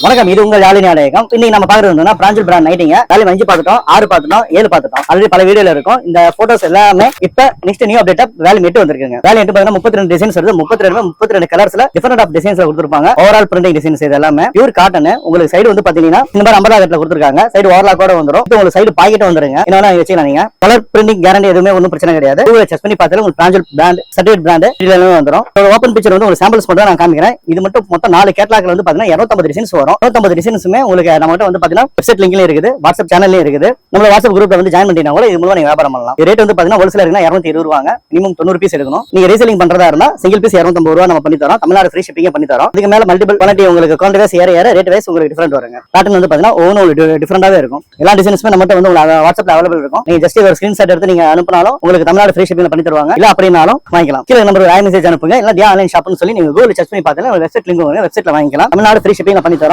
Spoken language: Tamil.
வணக்கம், இது உங்கள் யாழினி ஆலயம். இன்னைக்கு நம்ம பாக்குறது பிராஞ்சல் பிராண்ட் நைட்டிங்க. காலையில் 5 பார்த்துட்டோம், 6 பார்த்துட்டோம், 7 பார்த்துட்டோம். ஆல்ரெடி பல வீடியோல இருக்கும். இந்த போட்டோஸ் எல்லாமே இப்ப நெக்ஸ்ட் நியூ அப்டேட் வேல்யூம் 8 வந்திருக்குங்க. வேல்யூம் 8 பாத்தீங்கன்னா 32 டிசைன்ஸ் வருது. 32 கலர்ஸ்ல டிஃபரெண்ட் ஆஃப் டிசைன்ஸ்ல கொடுத்துருப்பாங்க. ஓவரால் பிரிண்டிங் டிசைன்ஸ் இது எல்லாமே பியூர் காட்டன். உங்களுக்கு சைடு வந்து பாத்தீங்கன்னா இந்த மாதிரி 50 கட்டில கொடுத்துருக்காங்க. சைடு ஓவர்லாக்கோட வந்துரும். உங்களுக்கு சைடு பாக்கெட் வந்துருங்க. என்ன வச்சுக்கலாம் நீங்க. கலர் பிரிண்டிங் கேரண்டி எதுவுமே ஒன்றும் பிரச்சனை கிடையாது. செக் பண்ணி பார்த்தாலும் உங்களுக்கு பிராஞ்சல் பிராண்ட் சர்டிஃபிகேட் பிராண்ட் எல்லாமே வந்துரும். ஓப்பன் பிக்சர் வந்து உங்களுக்கு சாம்பிள்ஸ் மட்டும் நான் காமிக்கிறேன். இது மட்டும் மொத்தம் 4 கேட்லாக்ல வந்து பாத்தீங்கன்னா 250 டிசைன்ஸ் வரும். 250 டிசைன்ஸ் உங்களுக்கு நம்ம வந்து பாத்தீங்கன்னா வெப்சைட் லிங்க்லயும் இருக்குது, வாட்ஸ்அப் சேனல்லயும் இருக்குது. நம்ம வாட்ஸ்அப் குரூப்ல வந்து ஜாயின் பண்ணிட்டீங்கன்னா கூட இது மூலமா நீங்க வியாபாரம் பண்ணலாம். ரேட் வந்து பாத்தீங்கன்னா ஹோல்சேல் இருக்குன்னா 220 ரூபாங்க. மினிமம் 90 பீஸ் எடுக்கணும். நீங்க ரீசேலிங் பண்றதா இருந்தா சிங்கிள் பீஸ் 250 ரூபாய் நம்ம பண்ணி தரோம். தமிழ்நாடு ஃப்ரீ ஷிப்பிங் பண்ணி தரோம். இதுக்கு மேல மல்டிபிள் குவாலிட்டி உங்களுக்கு குவான்டிட்டி ஏற ரேட் வைஸ் உங்களுக்கு டிஃபரெண்ட் வருங்க. பேட்டர்ன் வந்து பாத்தீங்கன்னா ஒவ்வொரு டிஃபரெண்டாவே இருக்கும். எல்லா டிசைன்ஸுமே நம்ம வந்து உங்களுக்கு வாட்ஸ்அப்ல அவைலபிள் இருக்கும். நீங்க ஜஸ்ட் ஒரு ஸ்கிரீன்ஷாட் எடுத்து நீங்க அனுப்பினாலும் உங்களுக்கு தமிழ்நாடு ஃப்ரீ ஷிப்பிங் பண்ணி தருவாங்க. இல்ல அப்படினாலும் வாங்கிக்கலாம். கீழ நம்பர் மெசேஜ் அனுப்புங்க. இல்ல ஆன்லைன் ஷாப்னு சொல்லி நீங்க கூகுள் சர்ச் பண்ணி பார்த்தா வெப்சைட் லிங்க் வாங்க. வெப்சைட்ல வாங்கிக்கலாம். தமிழ்நாடு ஃப்ரீ ஷிப்பிங் பண்ணி தரோம்.